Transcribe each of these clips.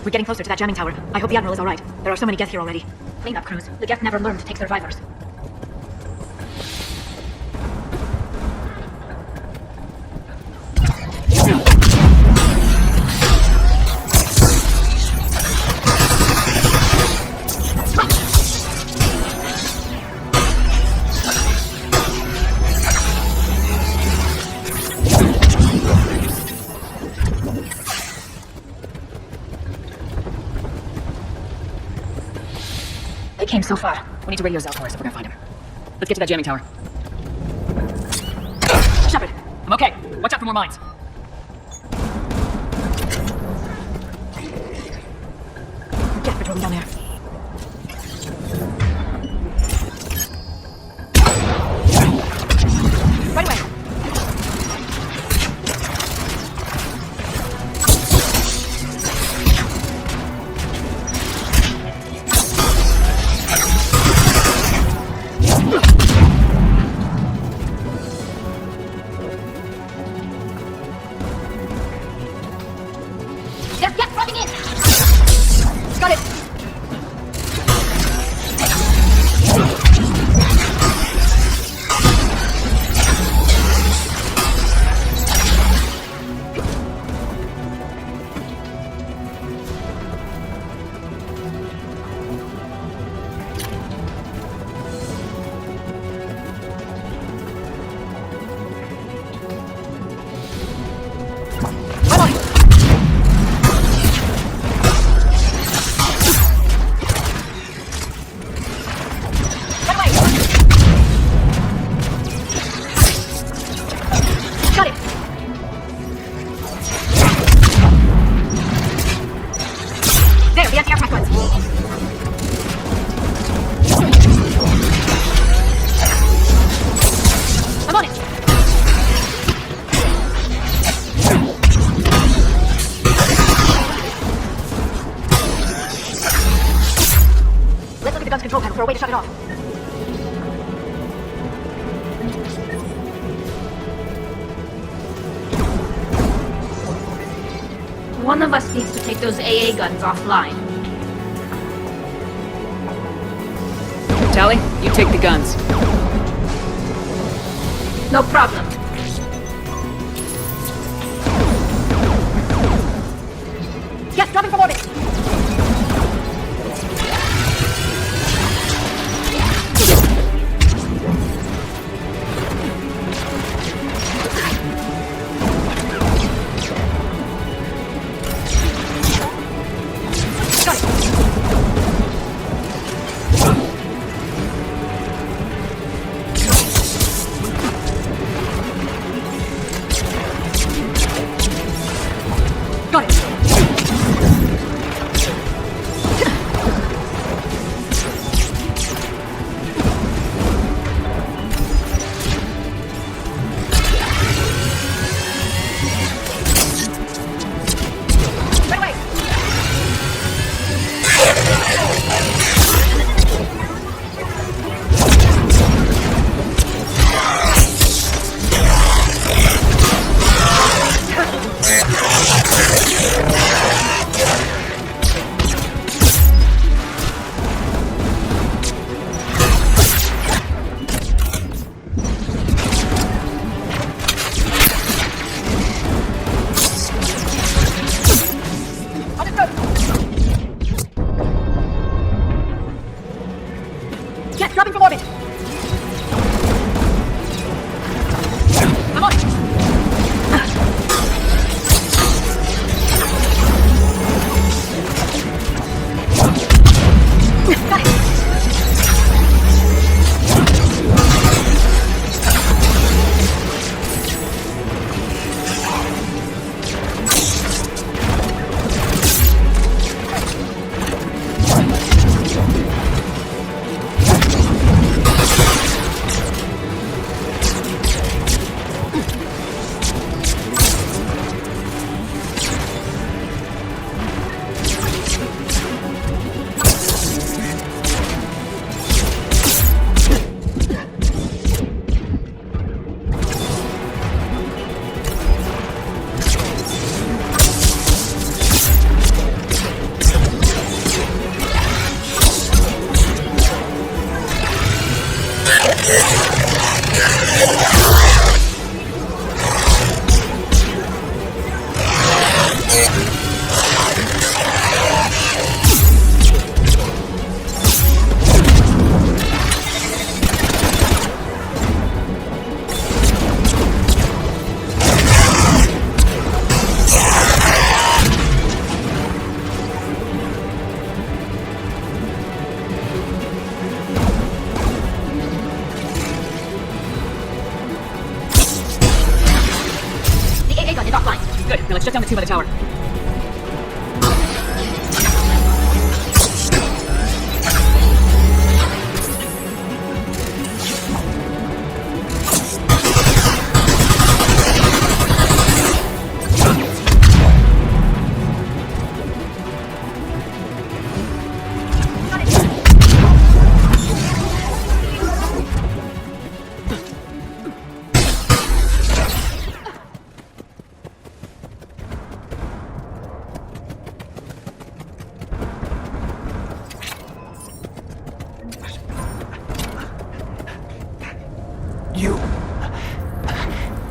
We're getting closer to that jamming tower. I hope the Admiral is alright. There are so many Geth here already. Cleanup crews. The Geth never learned to take survivors. They came so far. We need to radio Zaltoris if we're gonna find him. Let's get to that jamming tower. Shepard! I'm okay. Watch out for more mines. Geth patrolling down there. Right away! For a way to shut it off. One of us needs to take those AA guns offline. Tally, you take the guns. No problem. Yes, dropping from orbit! It's offline. Good. Now let's shut down the tube by the tower.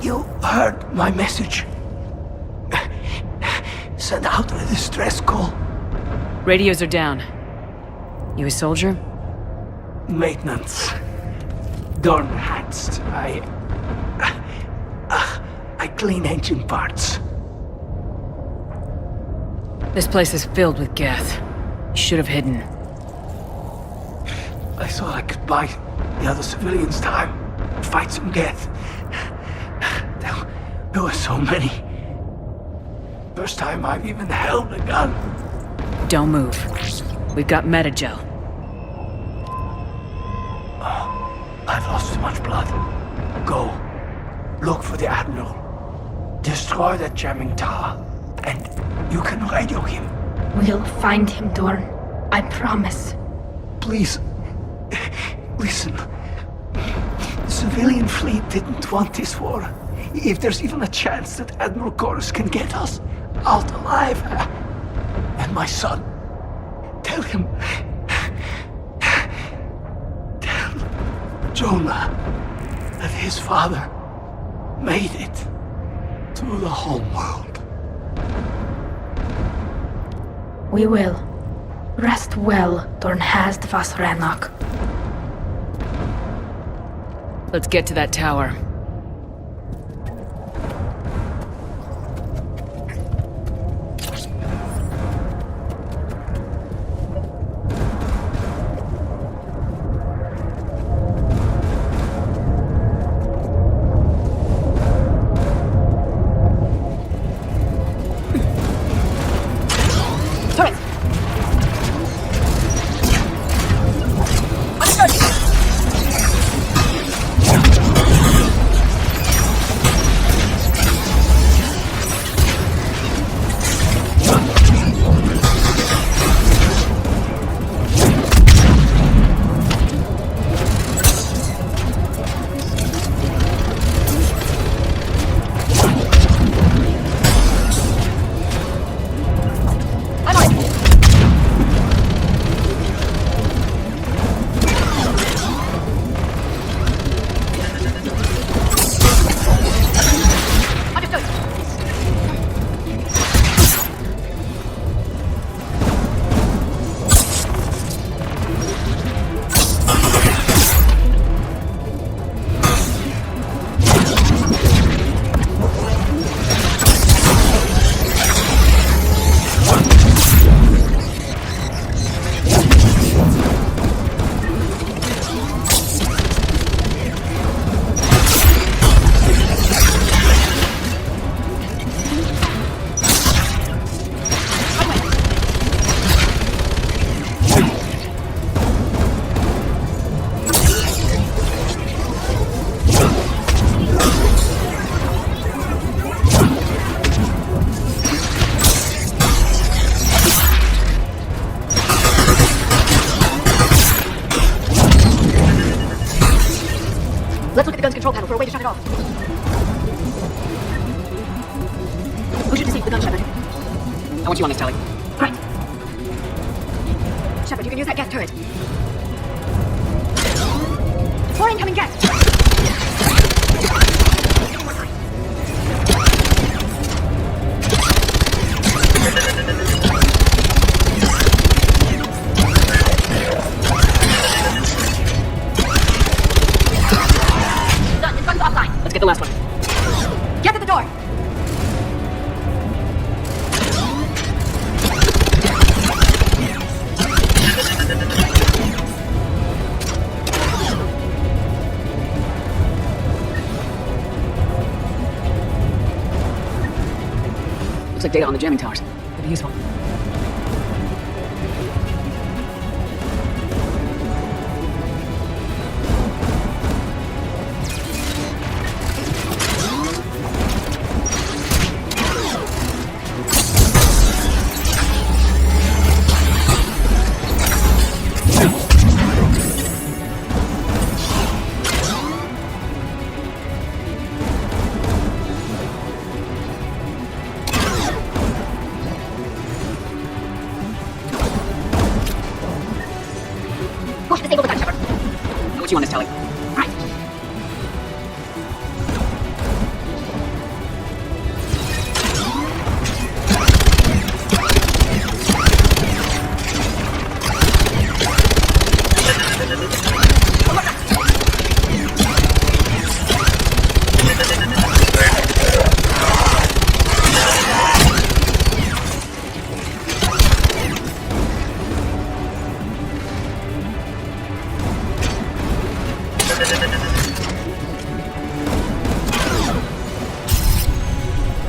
You heard my message. Send out a distress call. Radios are down. You a soldier? Maintenance. Darn hats. I clean engine parts. This place is filled with Geth. You should have hidden. I thought I could buy the other civilians time. Fight some Geth. There were so many. First time I've even held a gun. Don't move. We've got Metagel. I've lost too much blood. Go. Look for the Admiral. Destroy that jamming tower. And you can radio him. We'll find him, Dorn. I promise. Please. Listen. The civilian fleet didn't want this war. If there's even a chance that Admiral Chorus can get us out alive. And my son. Tell him. Tell Jonah that his father made it to the home world. We will. Rest well, Dorn Hast vas Rannoch. Let's get to that tower. Let's look at the gun's control panel for a way to shut it off. Who should receive the gun, Shepard? I want you on this, Tally. Right. Shepard, you can use that gas turret. More incoming gas! Done. This one's offline. Let's get the last one. Get to the door! Looks like data on the jamming towers. Could be useful. Push, disable the gun, Shepard. What you want us telling? Right.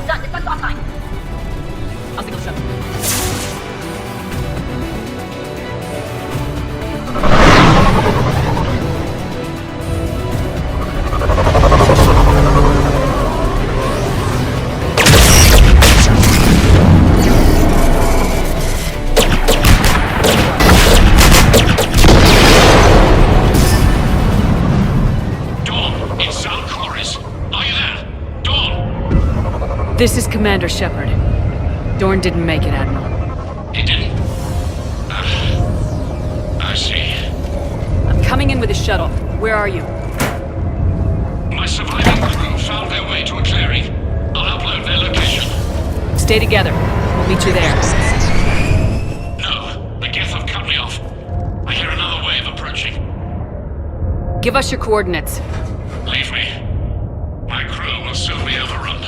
Done, this gun's offline. I'll signal shuttle. Dawn, it's Cerberus. Are you there? Dawn! This is Commander Shepard. Dorn didn't make it, Admiral. He didn't. I see. I'm coming in with a shuttle. Where are you? My surviving crew found their way to a clearing. I'll upload their location. Stay together. We'll meet you there. No, the Geth have cut me off. I hear another wave approaching. Give us your coordinates. Leave me. My crew will soon be overrun.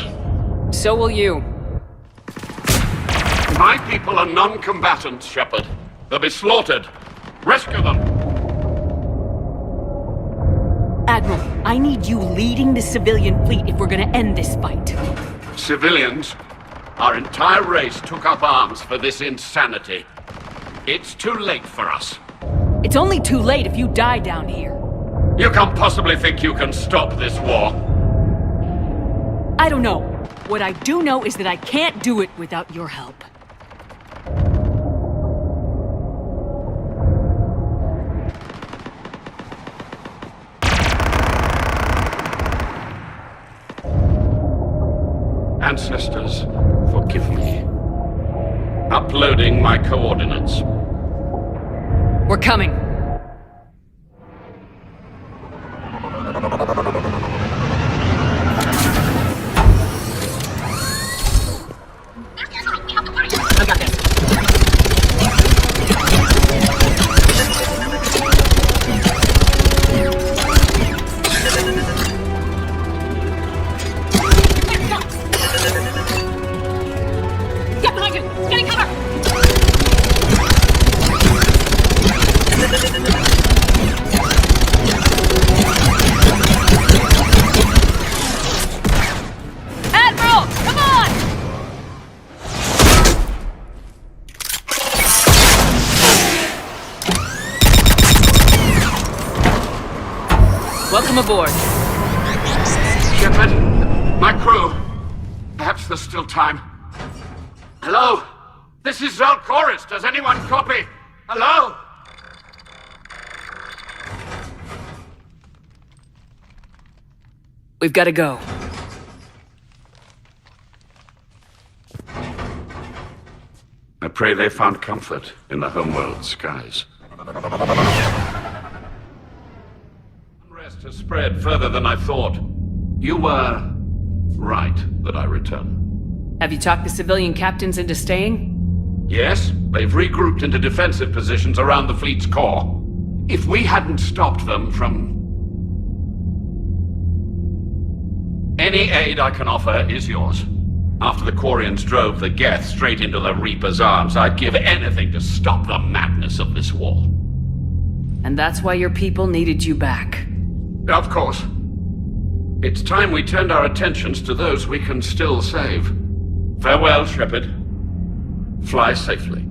So will you. My people are non-combatants, Shepard. They'll be slaughtered. Rescue them! Admiral, I need you leading the civilian fleet if we're gonna end this fight. Civilians, our entire race took up arms for this insanity. It's too late for us. It's only too late if you die down here. You can't possibly think you can stop this war. I don't know. What I do know is that I can't do it without your help. Ancestors, forgive me. Uploading my coordinates. We're coming. I got this. Get behind you! Getting cover! Admiral, come on! Welcome aboard. Shepard, my crew. Perhaps there's still time. Hello? This is Cerberus. Does anyone copy? Hello? We've got to go. I pray they found comfort in the homeworld skies. Unrest has spread further than I thought. You were right that I return. Have you talked the civilian captains into staying? Yes, they've regrouped into defensive positions around the fleet's core. If we hadn't stopped them from... Any aid I can offer is yours. After the Quarians drove the Geth straight into the Reaper's arms, I'd give anything to stop the madness of this war. And that's why your people needed you back. Of course. It's time we turned our attentions to those we can still save. Farewell, Shepard. Fly safely.